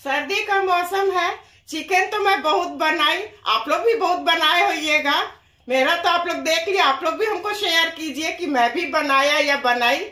सर्दी का मौसम है। चिकन तो मैं बहुत बनाई, आप लोग भी बहुत बनाए होइएगा। मेरा तो आप लोग देख लिया, आप लोग भी हमको शेयर कीजिए कि मैं भी बनाया या बनाई।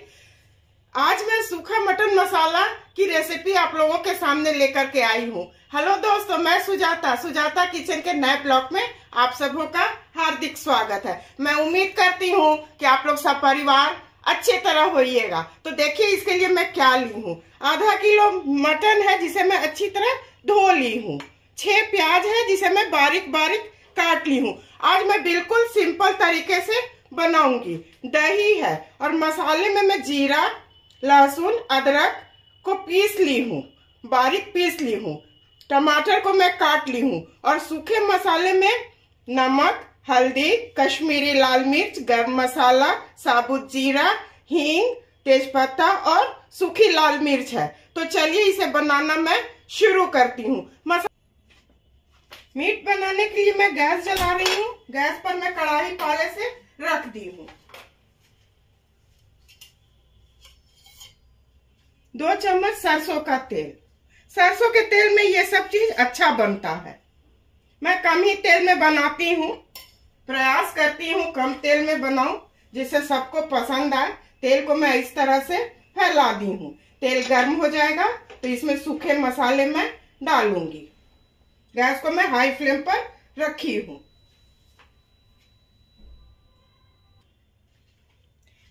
आज मैं सूखा मटन मसाला की रेसिपी आप लोगों के सामने लेकर के आई हूँ। हेलो दोस्तों, मैं सुजाता किचन के नए ब्लॉग में आप सबों का हार्दिक स्वागत है। मैं उम्मीद करती हूँ कि आप लोग सब परिवार अच्छे तरह होइएगा। तो देखिए इसके लिए मैं क्या ली हूँ। आधा किलो मटन है जिसे मैं अच्छी तरह धो ली हूँ। 6 प्याज है जिसे मैं बारीक बारीक काट ली हूँ। आज मैं बिल्कुल सिंपल तरीके से बनाऊंगी। दही है और मसाले में मैं जीरा, लहसुन, अदरक को पीस ली हूँ, बारीक पीस ली हूँ। टमाटर को मैं काट ली हूँ और सूखे मसाले में नमक, हल्दी, कश्मीरी लाल मिर्च, गरम मसाला, साबुत जीरा, हींग, तेजपत्ता और सूखी लाल मिर्च है। तो चलिए इसे बनाना मैं शुरू करती हूँ। मीट बनाने के लिए मैं गैस जला रही हूँ। गैस पर मैं कढ़ाई पहले से रख दी हूँ। 2 चम्मच सरसों का तेल। सरसों के तेल में ये सब चीज अच्छा बनता है। मैं कम ही तेल में बनाती हूँ, प्रयास करती हूँ कम तेल में बनाऊं जिससे सबको पसंद आए। तेल को मैं इस तरह से फैला दी हूँ। तेल गर्म हो जाएगा तो इसमें सूखे मसाले मैं डालूंगी। गैस को मैं हाई फ्लेम पर रखी हूँ।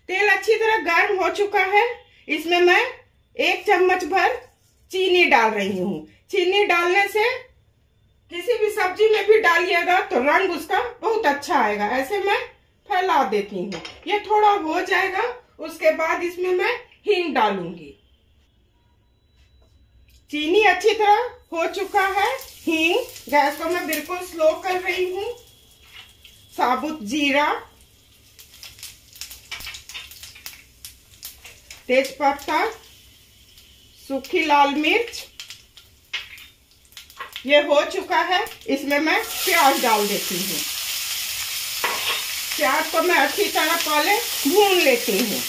तेल अच्छी तरह गर्म हो चुका है। इसमें मैं 1 चम्मच भर चीनी डाल रही हूँ। चीनी डालने से किसी भी सब्जी में भी डालिएगा तो रंग उसका बहुत अच्छा आएगा। ऐसे मैं फैला देती हूँ। ये थोड़ा हो जाएगा, उसके बाद इसमें मैं हींग डालूंगी। चीनी अच्छी तरह हो चुका है। हींग, गैस को मैं बिल्कुल स्लो कर रही हूँ। साबुत जीरा, तेजपत्ता, सूखी लाल मिर्च, ये हो चुका है। इसमें मैं प्याज डाल देती हूँ। प्याज को मैं अच्छी तरह पहले भून लेती हूँ।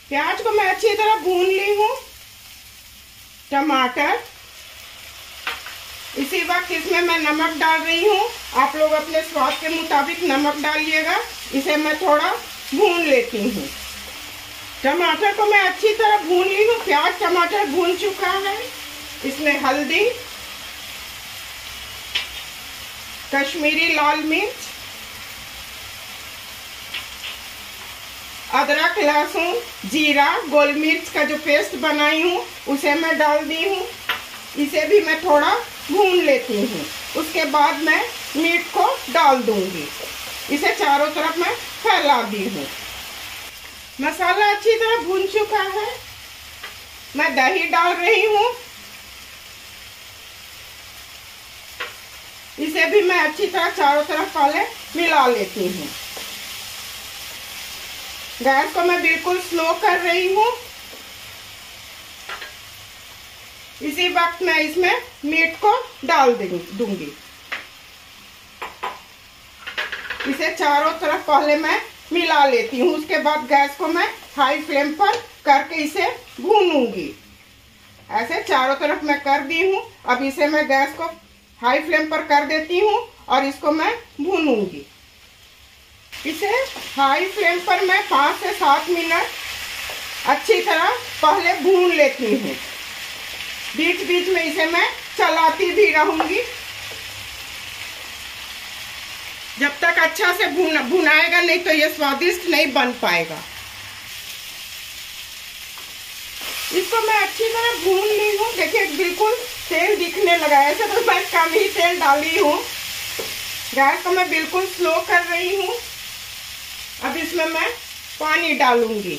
प्याज को मैं अच्छी तरह भून ली हूँ। टमाटर, इसी वक्त इसमें मैं नमक डाल रही हूँ। आप लोग अपने स्वाद के मुताबिक नमक डालिएगा। इसे मैं थोड़ा भून लेती हूँ। टमाटर को मैं अच्छी तरह भून ली हूँ। प्याज टमाटर भून चुका है। इसमें हल्दी, कश्मीरी लाल मिर्च, अदरक, लहसुन, जीरा, गोल मिर्च का जो पेस्ट बनाई हूँ उसे मैं डाल दी हूँ। इसे भी मैं थोड़ा भून लेती हूँ। उसके बाद मैं मीट को डाल दूंगी। इसे चारों तरफ मैं फैला दी हूँ। मसाला अच्छी तरह भून चुका है। मैं दही डाल रही हूँ। इसे भी मैं अच्छी तरह चारों तरफ पहले मिला लेती हूँ। गैस को मैं बिल्कुल स्लो कर रही हूँ। इसी वक्त मैं इसमें मीट को डाल दूंगी। इसे चारों तरफ पहले मैं मिला लेती हूँ। उसके बाद गैस को मैं हाई फ्लेम पर करके इसे भूनूंगी। ऐसे चारों तरफ मैं कर दी हूँ। अब इसे मैं गैस को हाई फ्लेम पर कर देती हूँ और इसको मैं भूनूंगी। इसे हाई फ्लेम पर मैं 5 से 7 मिनट अच्छी तरह पहले भून लेती हूँ। बीच बीच में इसे मैं चलाती भी रहूंगी जब तक अच्छा से भुनाएगा नहीं तो ये स्वादिष्ट नहीं बन पाएगा। इसको मैं अच्छी तरह भून ली हूँ। देखिए बिल्कुल तेल दिखने लगा। ऐसे तो मैं कम ही तेल डाली हूँ। गैस को मैं बिल्कुल स्लो कर रही हूँ। अब इसमें मैं पानी डालूंगी।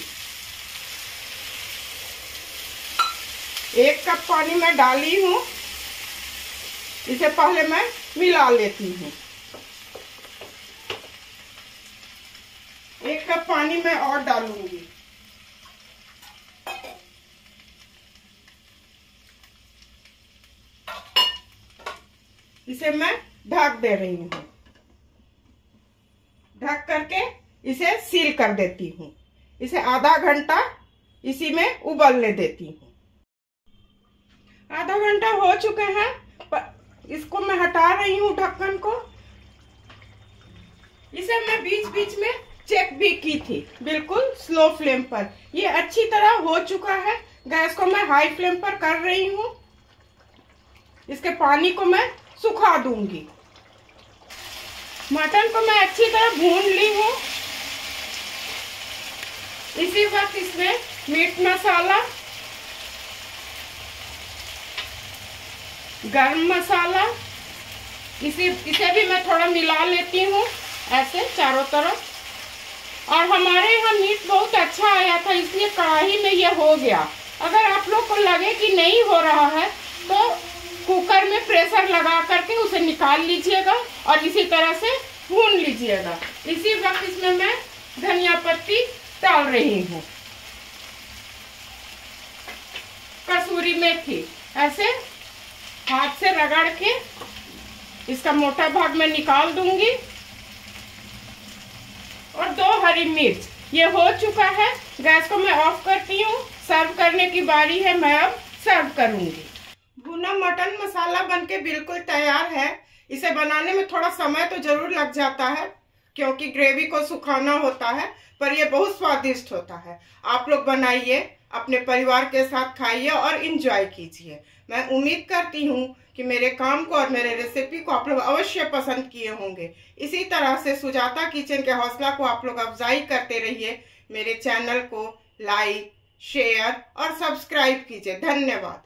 1 कप पानी मैं डाली हूँ। इसे पहले मैं मिला लेती हूँ। 1 कप पानी मैं और डालूंगी। इसे मैं ढक दे रही हूँ। ढक करके इसे सील कर देती हूँ। इसे आधा घंटा इसी में उबलने देती हूँ। आधा घंटा हो चुके हैं, इसको मैं हटा रही हूँ ढक्कन को। इसे मैं बीच बीच में चेक भी की थी, बिल्कुल स्लो फ्लेम पर। ये अच्छी तरह हो चुका है। गैस को मैं हाई फ्लेम पर कर रही हूँ। इसके पानी को मैं सुखा दूंगी। मटन को मैं अच्छी तरह भून ली हूँ। इसी वक्त इसमें मीट मसाला, गरम मसाला, इसे भी मैं थोड़ा मिला लेती हूँ ऐसे चारों तरफ। और हमारे यहाँ मीट बहुत अच्छा आया था, इसलिए कढ़ाई में ये हो गया। अगर आप लोग को लगे कि नहीं हो रहा है तो कुकर में प्रेशर लगा करके उसे निकाल लीजिएगा और इसी तरह से भून लीजिएगा। इसी वक्त इसमें मैं धनिया पत्ती डाल रही हूँ, कसूरी मेथी ऐसे हाथ से रगड़ के इसका मोटा भाग मैं निकाल दूंगी, और 2 हरी मिर्च। ये हो चुका है। गैस को मैं ऑफ करती हूँ। सर्व करने की बारी है, मैं अब सर्व करूंगी। भुना मटन मसाला बनके बिल्कुल तैयार है। इसे बनाने में थोड़ा समय तो जरूर लग जाता है क्योंकि ग्रेवी को सुखाना होता है, पर यह बहुत स्वादिष्ट होता है। आप लोग बनाइए, अपने परिवार के साथ खाइए और इंजॉय कीजिए। मैं उम्मीद करती हूँ कि मेरे काम को और मेरे रेसिपी को आप लोग अवश्य पसंद किए होंगे। इसी तरह से सुजाता किचन के हौसला को आप लोग अफजाई करते रहिए। मेरे चैनल को लाइक, शेयर और सब्सक्राइब कीजिए। धन्यवाद।